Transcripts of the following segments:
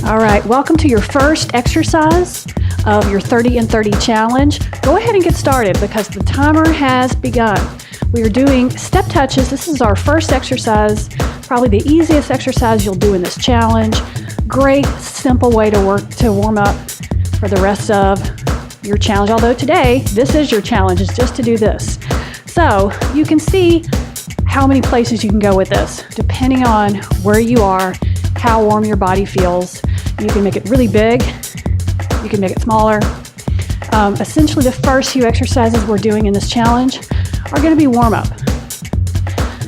All right, welcome to your first exercise of your 30 and 30 challenge. Go ahead and get started because the timer has begun. We are doing step touches. This is our first exercise, probably the easiest exercise you'll do in this challenge. Great, simple way to warm up for the rest of your challenge. Although today, this is your challenge, is just to do this. So you can see how many places you can go with this, depending on where you are, how warm your body feels. You can make it really big, you can make it smaller. Essentially, the first few exercises we're doing in this challenge are going to be warm up.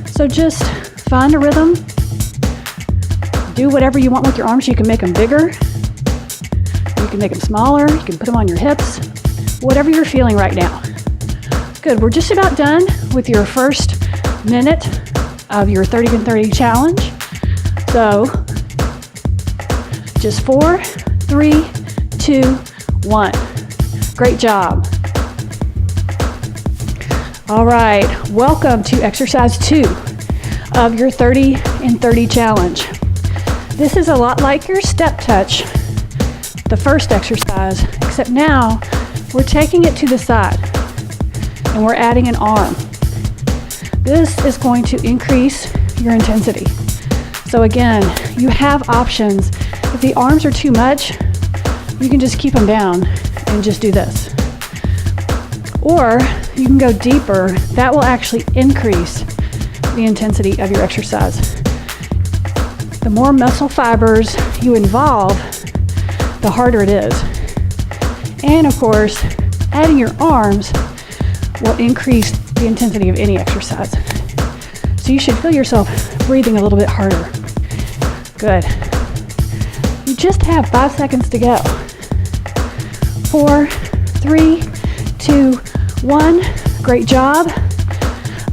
So just find a rhythm, do whatever you want with your arms. You can make them bigger, you can make them smaller, you can put them on your hips, whatever you're feeling right now. Good, we're just about done with your first minute of your 30 and 30 challenge. So just 4, 3, 2, 1. Great job. All right, welcome to exercise 2 of your 30 and 30 challenge. This is a lot like your step touch, the first exercise, except now we're taking it to the side and we're adding an arm. This is going to increase your intensity. So again, you have options. If the arms are too much, you can just keep them down and just do this. Or you can go deeper. That will actually increase the intensity of your exercise. The more muscle fibers you involve, the harder it is. And of course, adding your arms will increase the intensity of any exercise. So you should feel yourself breathing a little bit harder. Good. You just have 5 seconds to go. 4, 3, 2, 1. Great job.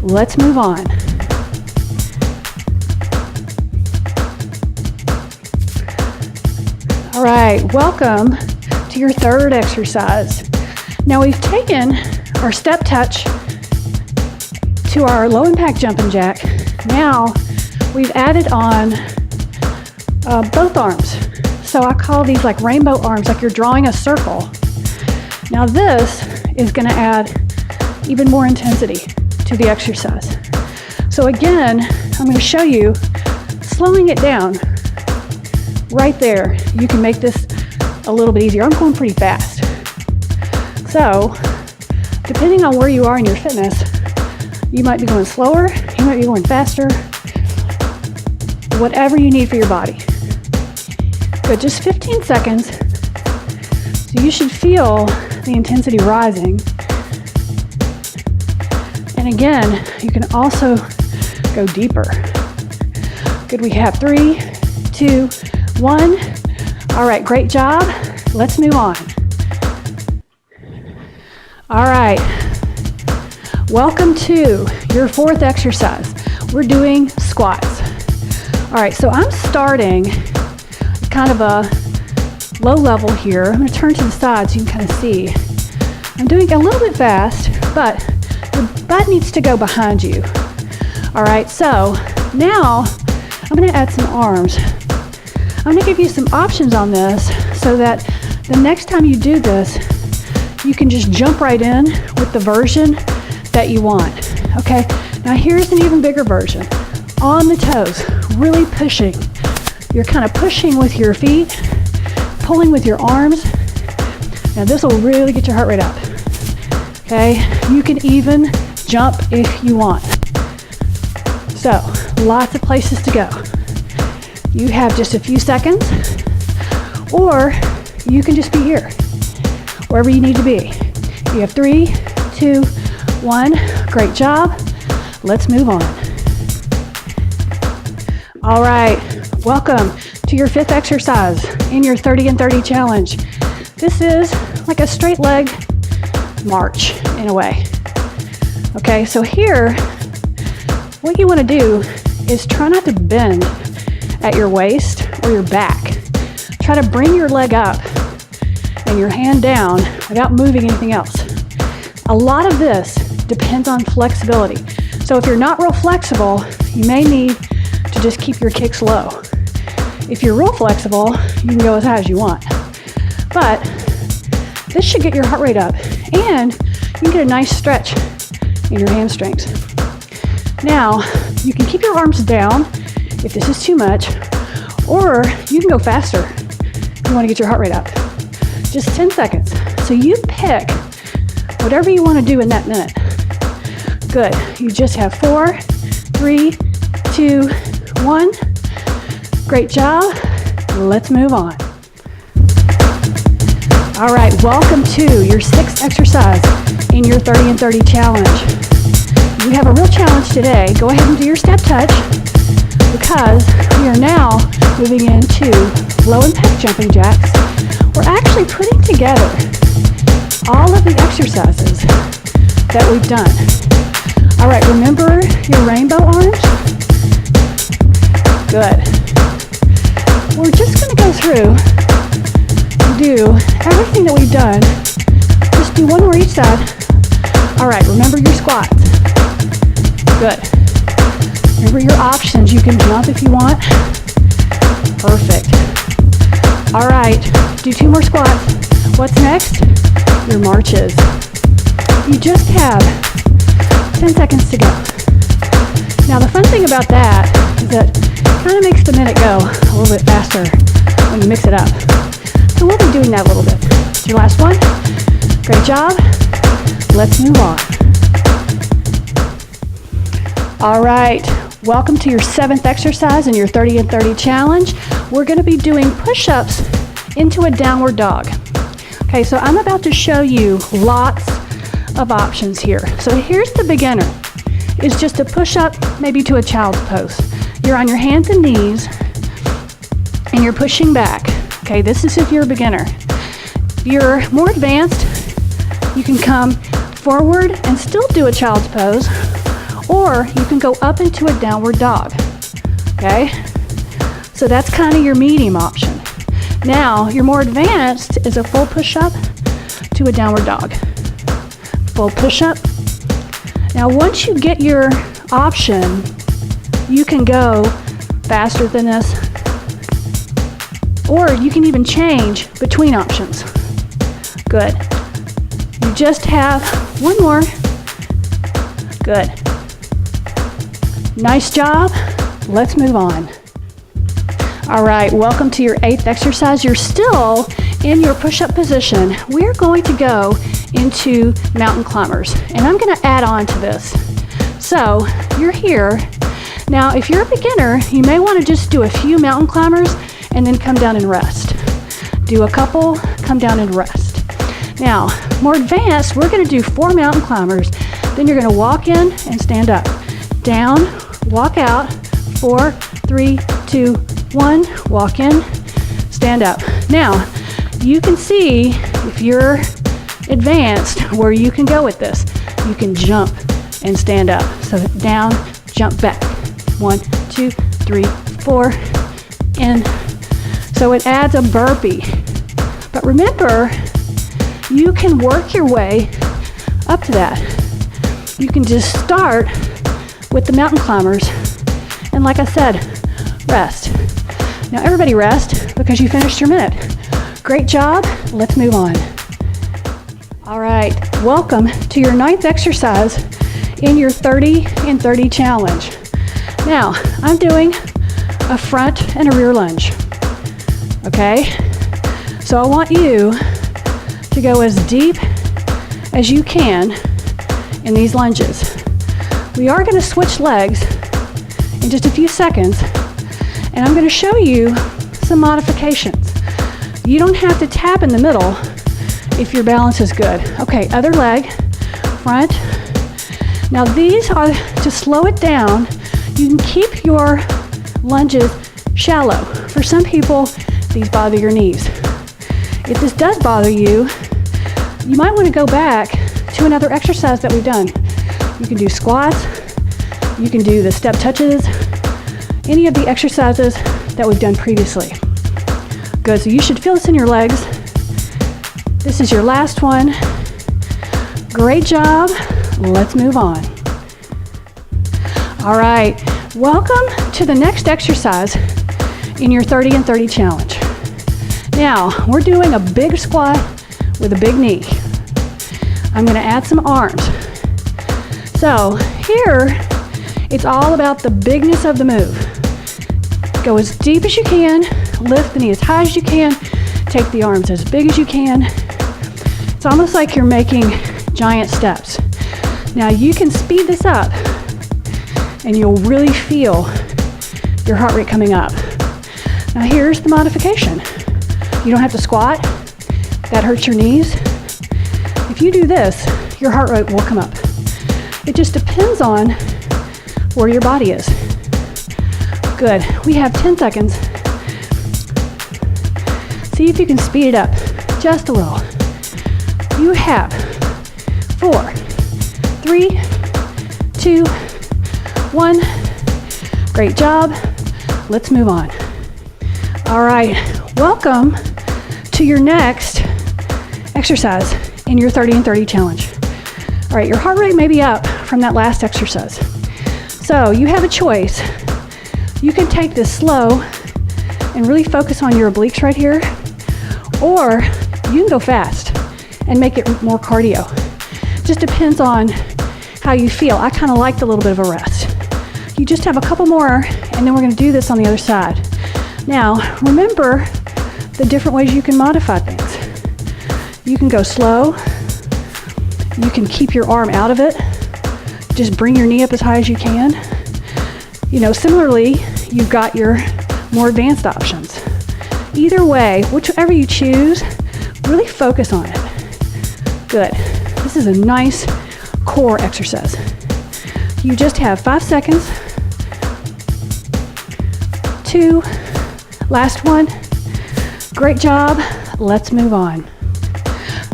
Let's move on. All right, welcome to your third exercise. Now we've taken our step touch to our low impact jumping jack. Now we've added on both arms. So I call these like rainbow arms, like you're drawing a circle. Now this is going to add even more intensity to the exercise. So again, I'm going to show you slowing it down right there. You can make this a little bit easier. I'm going pretty fast. So depending on where you are in your fitness, you might be going slower, you might be going faster, whatever you need for your body. Good, just 15 seconds. So you should feel the intensity rising. And again, you can also go deeper. Good, we have 3, 2, 1. All right, great job. Let's move on. All right, welcome to your fourth exercise. We're doing squats. All right, so I'm starting kind of a low level here. I'm going to turn to the side so you can kind of see. I'm doing a little bit fast, but the butt needs to go behind you. All right, so now I'm going to add some arms. I'm going to give you some options on this so that the next time you do this, you can just jump right in with the version that you want. Okay, now here's an even bigger version. On the toes, really pushing. You're kind of pushing with your feet, pulling with your arms. Now this will really get your heart rate up. Okay, you can even jump if you want. So, lots of places to go. You have just a few seconds, or you can just be here, wherever you need to be. You have 3, 2, 1. Great job. Let's move on. All right, welcome to your fifth exercise in your 30 and 30 challenge. This is like a straight leg march in a way. Okay, so here, what you want to do is try not to bend at your waist or your back. Try to bring your leg up and your hand down without moving anything else. A lot of this depends on flexibility. So if you're not real flexible, you may need to just keep your kicks low. If you're real flexible, you can go as high as you want. But this should get your heart rate up, and you can get a nice stretch in your hamstrings. Now, you can keep your arms down if this is too much, or you can go faster if you want to get your heart rate up. Just 10 seconds. So you pick whatever you want to do in that minute. Good. You just have 4, 3, 2, 1. Great job. Let's move on. All right, welcome to your 6th exercise in your 30 and 30 challenge. You have a real challenge today. Go ahead and do your step touch, because we are now moving into low impact jumping jacks. We're actually putting together all of the exercises that we've done. All right, remember your rainbow arms? Good. We're just going to go through and do everything that we've done. Just do one more each side. All right, remember your squats. Good. Remember your options. You can jump if you want. Perfect. All right, do 2 more squats. What's next? Your marches. You just have 10 seconds to go. Now the fun thing about that is that it kind of makes the minute go a little bit faster when you mix it up. So we'll be doing that a little bit. It's your last one. Great job. Let's move on. All right. Welcome to your 7th exercise in your 30 and 30 challenge. We're going to be doing push-ups into a downward dog. Okay, so I'm about to show you lots of options here. So here's the beginner. It's just a push-up maybe to a child's pose. You're on your hands and knees and you're pushing back. Okay, this is if you're a beginner. If you're more advanced, you can come forward and still do a child's pose, or you can go up into a downward dog. Okay, so that's kind of your medium option. Now, your more advanced is a full push-up to a downward dog. Full push-up. Now, once you get your option, you can go faster than this, or you can even change between options. Good. You just have one more. Good. Nice job. Let's move on. All right, welcome to your 8th exercise. You're still in your push-up position. We're going to go into mountain climbers, and I'm going to add on to this. So you're here. Now, if you're a beginner, you may want to just do a few mountain climbers and then come down and rest. Do a couple, come down and rest. Now, more advanced, we're going to do 4 mountain climbers. Then you're going to walk in and stand up. Down, walk out, 4, 3, 2, 1, walk in, stand up. Now, you can see if you're advanced where you can go with this. You can jump and stand up. So down, jump back. 1, 2, 3, 4, and so it adds a burpee. But remember, you can work your way up to that. You can just start with the mountain climbers, and like I said, rest. Now everybody rest because you finished your minute. Great job. Let's move on. All right, welcome to your 9th exercise in your 30 and 30 challenge. Now, I'm doing a front and a rear lunge. Okay? So I want you to go as deep as you can in these lunges. We are going to switch legs in just a few seconds, and I'm going to show you some modifications. You don't have to tap in the middle if your balance is good. Okay, other leg, front. Now these are to slow it down. You can keep your lunges shallow. For some people, these bother your knees. If this does bother you, you might want to go back to another exercise that we've done. You can do squats, you can do the step touches, any of the exercises that we've done previously. Good, so you should feel this in your legs. This is your last one. Great job. Let's move on. All right, welcome to the next exercise in your 30 and 30 challenge. Now, we're doing a big squat with a big knee. I'm gonna add some arms. So here, it's all about the bigness of the move. Go as deep as you can, lift the knee as high as you can, take the arms as big as you can. It's almost like you're making giant steps. Now you can speed this up and you'll really feel your heart rate coming up. Now here's the modification. You don't have to squat. That hurts your knees. If you do this, your heart rate will come up. It just depends on where your body is. Good. We have 10 seconds. See if you can speed it up just a little. You have 4, 3, 2, 1. Great job. Let's move on. All right. Welcome to your next exercise in your 30 and 30 challenge. All right, your heart rate may be up from that last exercise. So you have a choice. You can take this slow and really focus on your obliques right here, or you can go fast and make it more cardio. Just depends on how you feel. I kind of liked a little bit of a rest. You just have a couple more, and then we're gonna do this on the other side. Now, remember the different ways you can modify things. You can go slow. You can keep your arm out of it. Just bring your knee up as high as you can. You know, similarly, you've got your more advanced options. Either way, whichever you choose, really focus on it. Good. This is a nice core exercise. You just have 5 seconds. 2, last one. Great job. Let's move on.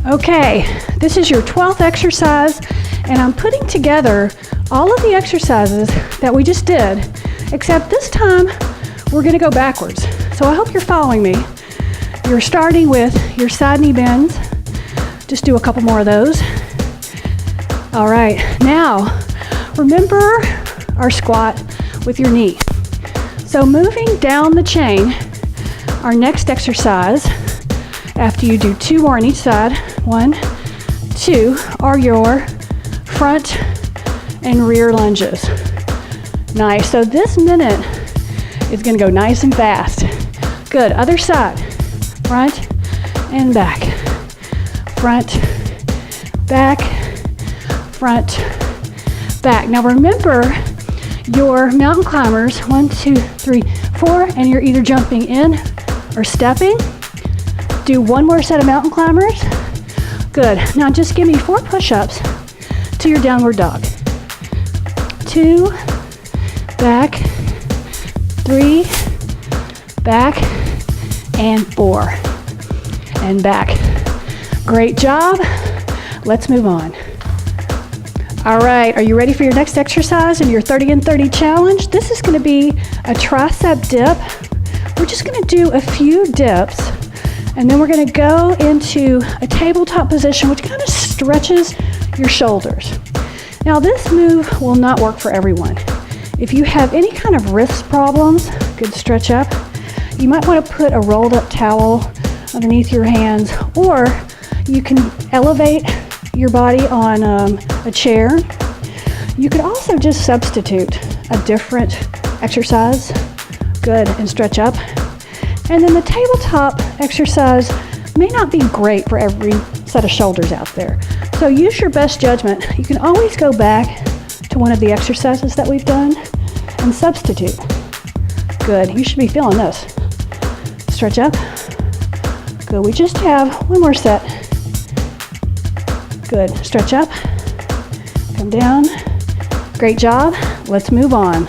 Okay, this is your 12th exercise, and I'm putting together all of the exercises that we just did, except this time we're gonna go backwards. So I hope you're following me. You're starting with your side knee bends. Just do a couple more of those. All right, now remember our squat with your knee. So moving down the chain, our next exercise, after you do 2 more on each side, 1, 2, are your front and rear lunges. Nice. So this minute is going to go nice and fast. Good. Other side. Front and back. Front, back, front, back. Now remember your mountain climbers, 1, 2, 3, 4, and you're either jumping in or stepping. Do 1 more set of mountain climbers. Good. Now just give me 4 push-ups to your downward dog. 2, back, 3, back, and 4, and back. Great job. Let's move on. All right, are you ready for your next exercise in your 30 and 30 challenge? This is going to be a tricep dip. We're just going to do a few dips, and then we're going to go into a tabletop position, which kind of stretches your shoulders. Now, this move will not work for everyone. If you have any kind of wrist problems, good stretch up. You might want to put a rolled up towel underneath your hands, or you can elevate your body on a chair. You could also just substitute a different exercise. Good, and stretch up. And then the tabletop exercise may not be great for every set of shoulders out there. So use your best judgment. You can always go back to one of the exercises that we've done and substitute. Good, you should be feeling this. Stretch up. Good, we just have 1 more set. Good, stretch up, come down. Great job, let's move on.